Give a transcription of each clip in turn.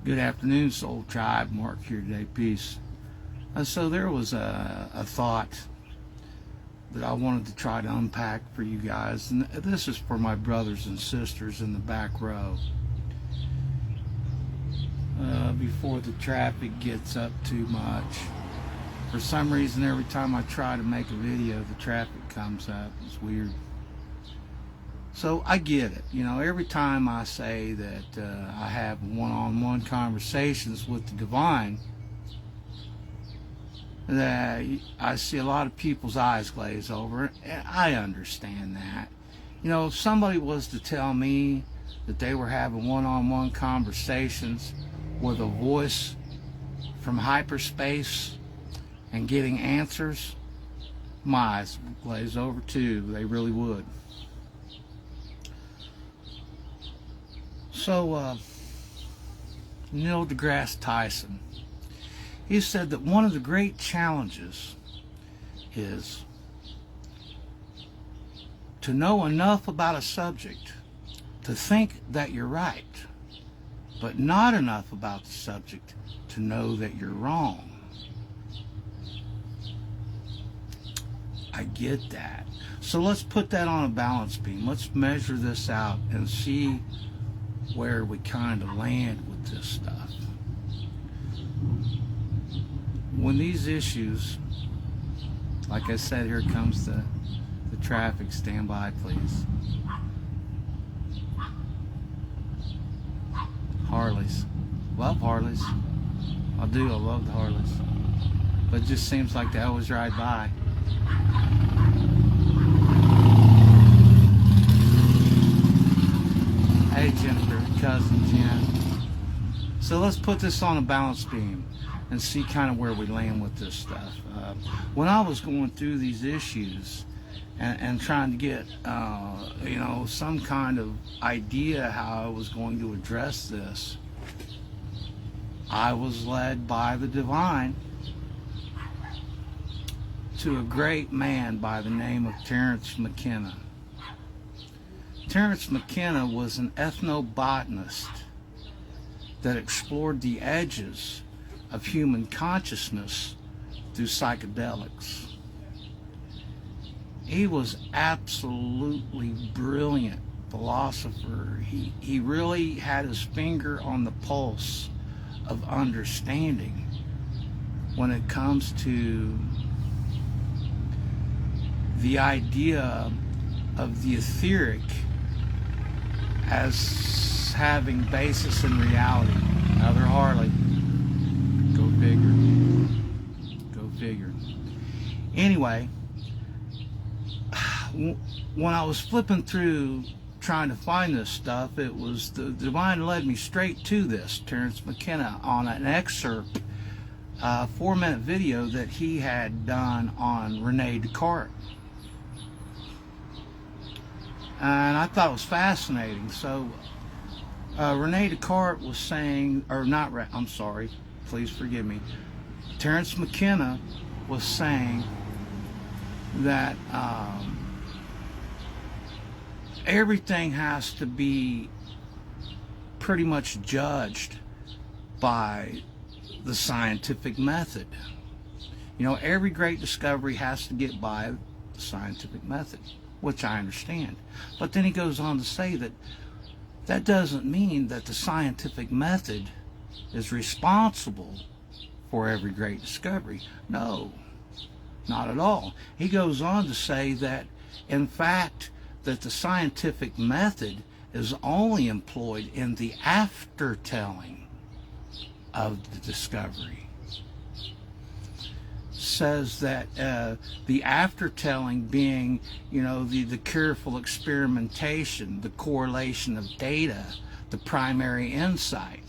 Good afternoon, Soul Tribe. Mark here today. Peace. So there was a thought that I wanted to try to unpack for you guys, and this is for my brothers and sisters in the back row. Before the traffic gets up too much. For some reason, every time I try to make a video, the traffic comes up. It's weird. So I get it. You know, every time I say that I have one-on-one conversations with the divine, that I see a lot of people's eyes glaze over, and I understand that. You know, if somebody was to tell me that they were having one-on-one conversations with a voice from hyperspace and getting answers, my eyes would glaze over too. They really would. So, Neil deGrasse Tyson, he said that one of the great challenges is to know enough about a subject to think that you're right, but not enough about the subject to know that you're wrong. I get that. So let's put that on a balance beam. Let's measure this out and see where we kind of land with this stuff. When these issues, like I said, here comes the traffic. Stand by, please. Harleys. Love Harleys. I do. I love the Harleys. But it just seems like they always ride by. Hey, Jennifer, cousin Jen. So let's put this on a balance beam and see kind of where we land with this stuff. When I was going through these issues and trying to get, you know, some kind of idea how I was going to address this, I was led by the divine to a great man by the name of Terence McKenna. Terence McKenna was an ethnobotanist that explored the edges of human consciousness through psychedelics. He was absolutely brilliant philosopher. He really had his finger on the pulse of understanding when it comes to the idea of the etheric as having basis in reality. Another Harley. Go figure. Go figure. Anyway, when I was flipping through trying to find this stuff, it was the divine led me straight to this Terence McKenna on an excerpt, 4-minute video that he had done on Rene Descartes. And I thought it was fascinating. So Rene Descartes was saying, or not, I'm sorry, please forgive me. Terence McKenna was saying that everything has to be pretty much judged by the scientific method. You know, every great discovery has to get by the scientific method, which I understand. But then he goes on to say that that doesn't mean that the scientific method is responsible for every great discovery. No, not at all. He goes on to say that, in fact, that the scientific method is only employed in the aftertelling of the discovery. Says that the aftertelling being, you know, the careful experimentation, the correlation of data, the primary insight,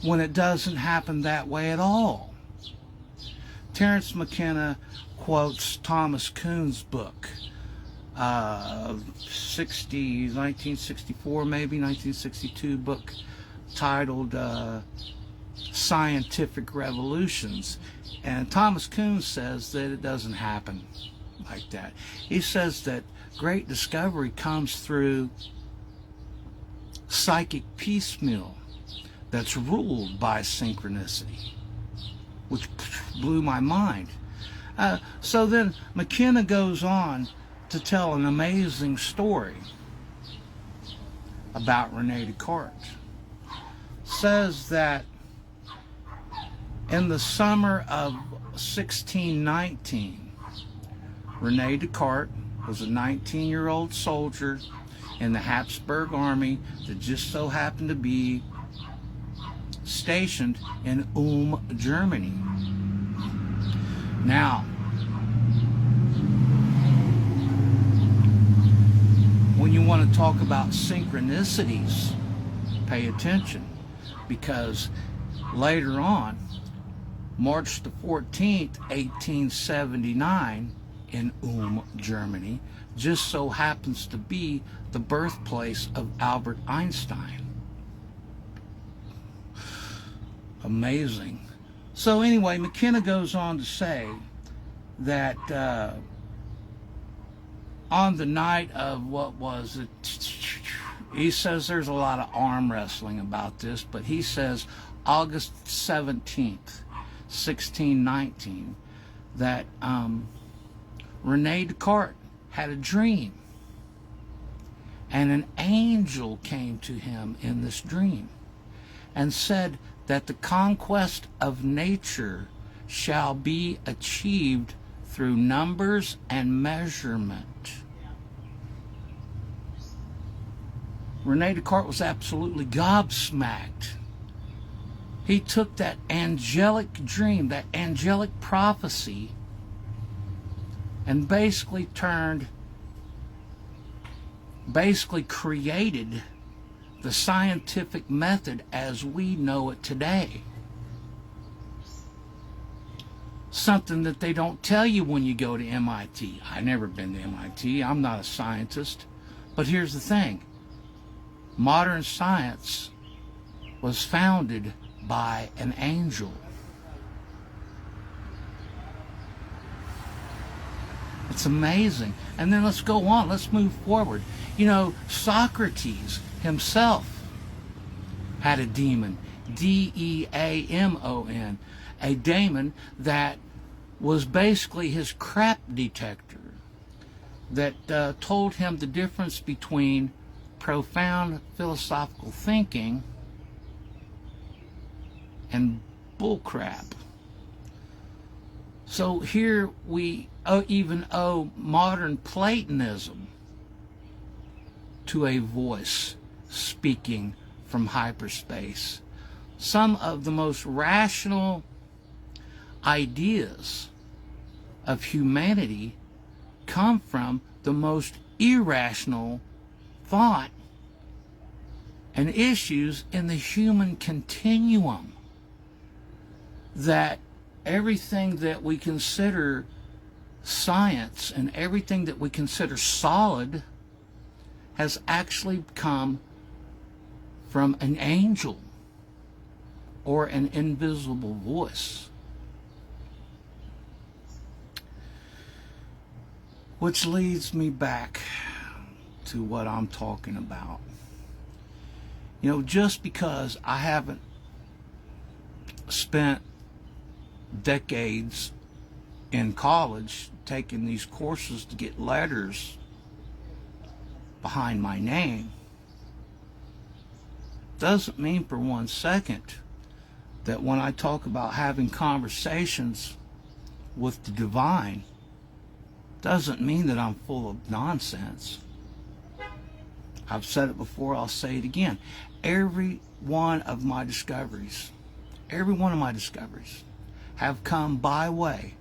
when it doesn't happen that way at all. Terence McKenna quotes Thomas Kuhn's book, 1964 maybe, 1962 book titled Scientific Revolutions. And Thomas Kuhn says that it doesn't happen like that. He says that great discovery comes through psychic piecemeal, that's ruled by synchronicity, which blew my mind. So then McKenna goes on to tell an amazing story about Rene Descartes. Says that in the summer of 1619, Rene Descartes was a 19-year-old soldier in the Habsburg army that just so happened to be stationed in Germany. Now, when you want to talk about synchronicities, pay attention, because later on, March the 14th, 1879, in Germany, just so happens to be the birthplace of Albert Einstein. Amazing. So anyway, McKenna goes on to say that on the night of, what was it, he says there's a lot of arm wrestling about this, but he says August 17th, 1619, that Rene Descartes had a dream, and an angel came to him in this dream and said that the conquest of nature shall be achieved through numbers and measurement. Rene Descartes was absolutely gobsmacked. He took that angelic dream, that angelic prophecy, and basically created the scientific method as we know it today. Something that they don't tell you when you go to MIT. I've never been to MIT. I'm not a scientist. But here's the thing. Modern science was founded by an angel. It's amazing. And then let's go on. Let's move forward. You know, Socrates himself had a demon. D-E-A-M-O-N. A daemon that was basically his crap detector, that told him the difference between profound philosophical thinking and bullcrap. So here we even owe modern Platonism to a voice speaking from hyperspace. Some of the most rational ideas of humanity come from the most irrational thought and issues in the human continuum. That everything that we consider science and everything that we consider solid has actually come from an angel or an invisible voice. Which leads me back to what I'm talking about. You know, just because I haven't spent decades in college taking these courses to get letters behind my name, doesn't mean for 1 second that when I talk about having conversations with the divine, doesn't mean that I'm full of nonsense. I've said it before, I'll say it again. Every one of my discoveries have come by way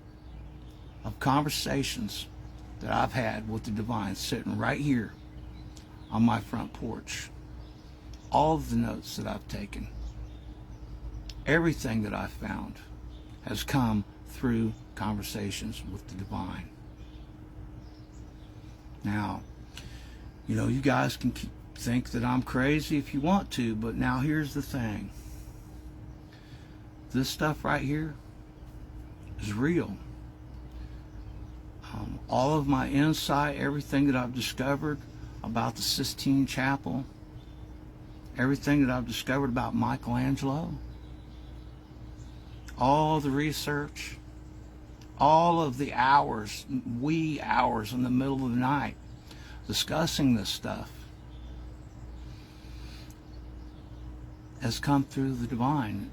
of conversations that I've had with the divine sitting right here on my front porch. All of the notes that I've taken, everything that I've found has come through conversations with the divine. Now, you know, you guys can think that I'm crazy if you want to, but now here's the thing. This stuff right here is real. All of my insight, everything that I've discovered about the Sistine Chapel, everything that I've discovered about Michelangelo, all the research, all of the hours, wee hours in the middle of the night discussing this stuff has come through the divine.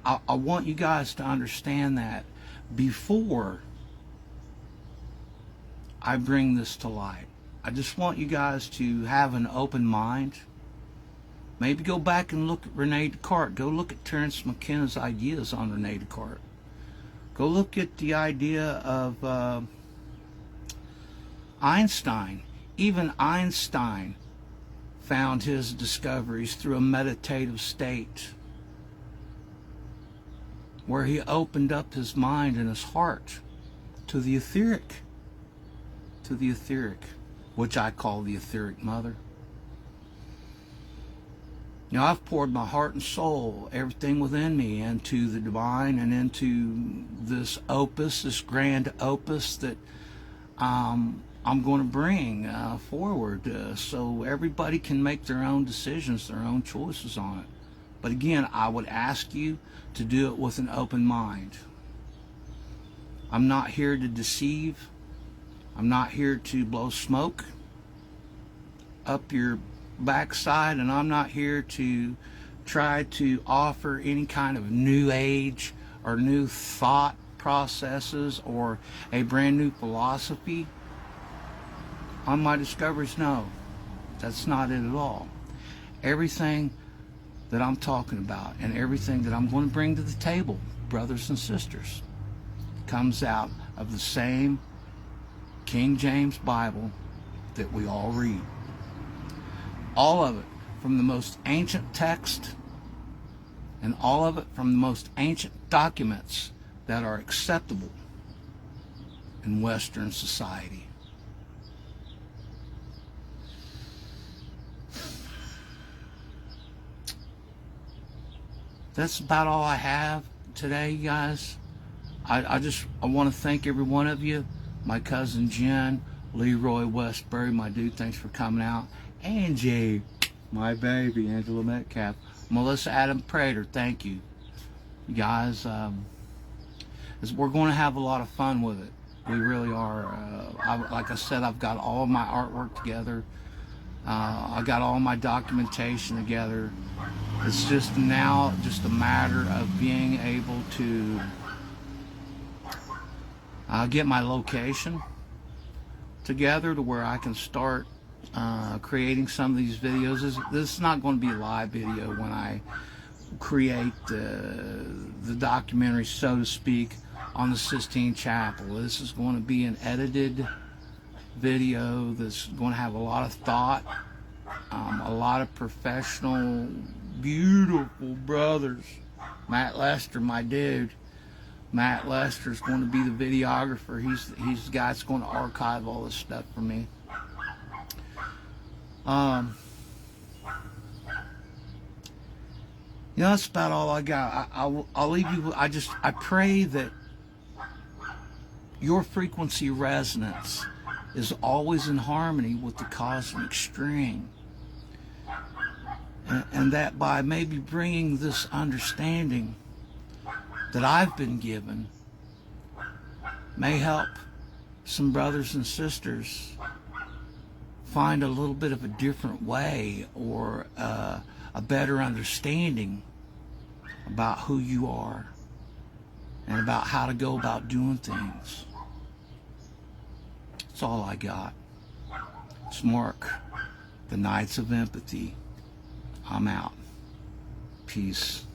I want you guys to understand that before I bring this to light. I just want you guys to have an open mind. Maybe go back and look at Rene Descartes. Go look at Terence McKenna's ideas on Rene Descartes. Go look at the idea of Einstein. Even Einstein found his discoveries through a meditative state, where he opened up his mind and his heart to the etheric, which I call the etheric mother. Now, I've poured my heart and soul, everything within me, into the divine and into this opus, this grand opus that I'm going to bring forward, so everybody can make their own decisions, their own choices on it. But again, I would ask you to do it with an open mind. I'm not here to deceive. I'm not here to blow smoke up your backside, and I'm not here to try to offer any kind of new age or new thought processes or a brand new philosophy on my discoveries. No, that's not it at all. Everything that I'm talking about and everything that I'm going to bring to the table, brothers and sisters, comes out of the same King James Bible that we all read. All of it from the most ancient text, and all of it from the most ancient documents that are acceptable in Western society. That's about all I have today, guys. I want to thank every one of you. My cousin Jen, Leroy Westbury, my dude, thanks for coming out. Angie, my baby, Angela Metcalf. Melissa Adam Prater, thank you. You guys, we're going to have a lot of fun with it. We really are. Like I said, I've got all of my artwork together. I got all my documentation together. It's just now just a matter of being able to get my location together to where I can start creating some of these videos. This is not going to be a live video when I create the documentary, so to speak, on the Sistine Chapel. This is going to be an edited video that's going to have a lot of thought, a lot of professional, beautiful brothers. Matt Lester, my dude. Matt Lester's going to be the videographer. He's the guy that's going to archive all this stuff for me. You know, that's about all I got. I'll leave you. I pray that your frequency resonance is always in harmony with the cosmic string, and that by maybe bringing this understanding that I've been given may help some brothers and sisters find a little bit of a different way, or a better understanding about who you are and about how to go about doing things. That's all I got. It's Mark, the Knights of Empathy. I'm out. Peace.